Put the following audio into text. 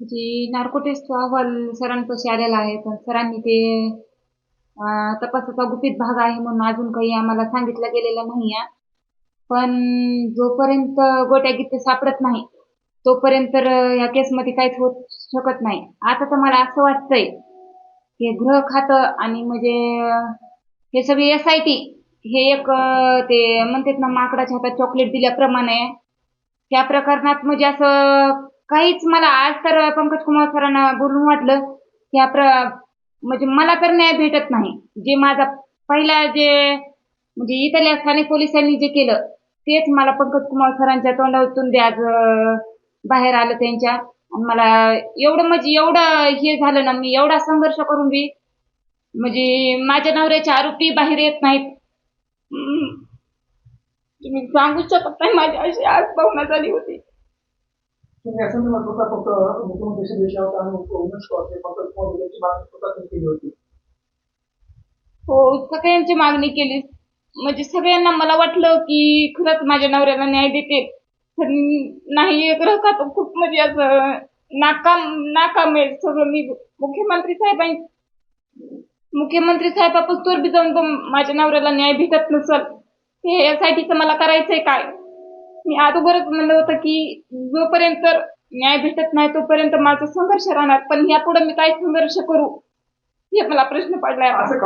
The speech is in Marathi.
जी नार्को टेस्टचा अहवाल सरांपाशी आलेला आहे, पण सरांनी ते तपासाचा गुपित भाग आहे म्हणून अजून काही आम्हाला सांगितलं गेलेलं नाही आहे. पण जोपर्यंत गोट्या-गित्ते सापडत नाही, तोपर्यंत तर या केसमध्ये काहीच होत शकत नाही. आता तर मला असं वाटतंय, की गृह खातं आणि म्हणजे हे सगळे एस-आय-टी हे एक ते म्हणतात ना माकडाच्या हातात चॉकलेट दिल्याप्रमाणे त्या प्रकरणात म्हणजे असं काहीच मला आज तर पंकज कुमार सरांना बोलून वाटलं, की म्हणजे मला तर न्याय भेटत नाही. जे माझा पहिला जे म्हणजे इथल्या स्थानिक पोलिसांनी जे केलं, तेच मला पंकज कुमार सरांच्या तोंडातून ते आज बाहेर आलं त्यांच्या आणि मला एवढं म्हणजे एवढं हे झालं ना, मी एवढा संघर्ष करून बी म्हणजे माझ्या नवऱ्याचे आरोपी बाहेर येत नाहीत. अं, तुम्ही सांगू शकत नाही माझी अशी आज भावना झाली होती. तुम्ही असं म्हणत होता फक्त मुख्यमंत्री विषयावर आणि उमेश कॉर्पे फक्त मोदींची मागणी स्वतः केली होती. हो, सगळ्यांची मागणी केली. म्हणजे सगळ्यांना मला वाटलं, की खरंच माझ्या नवऱ्याला न्याय देतील. पण नाही ग्रह खातं खूप म्हणजे असं नाकाम आहे सगळं. मी मुख्यमंत्री साहेबां मुख्यमंत्री साहेबापासून बी जाऊन पण माझ्या नवऱ्याला न्याय भेटत नसल. हे यासाठीच मला करायचंय काय? मी अगोदरच म्हणलं होतं, की जोपर्यंत न्याय भेटत नाही तोपर्यंत माझा संघर्ष राहणार. पण यापुढे मी काय संघर्ष करू? हे मला प्रश्न पडलाय आता. असं काय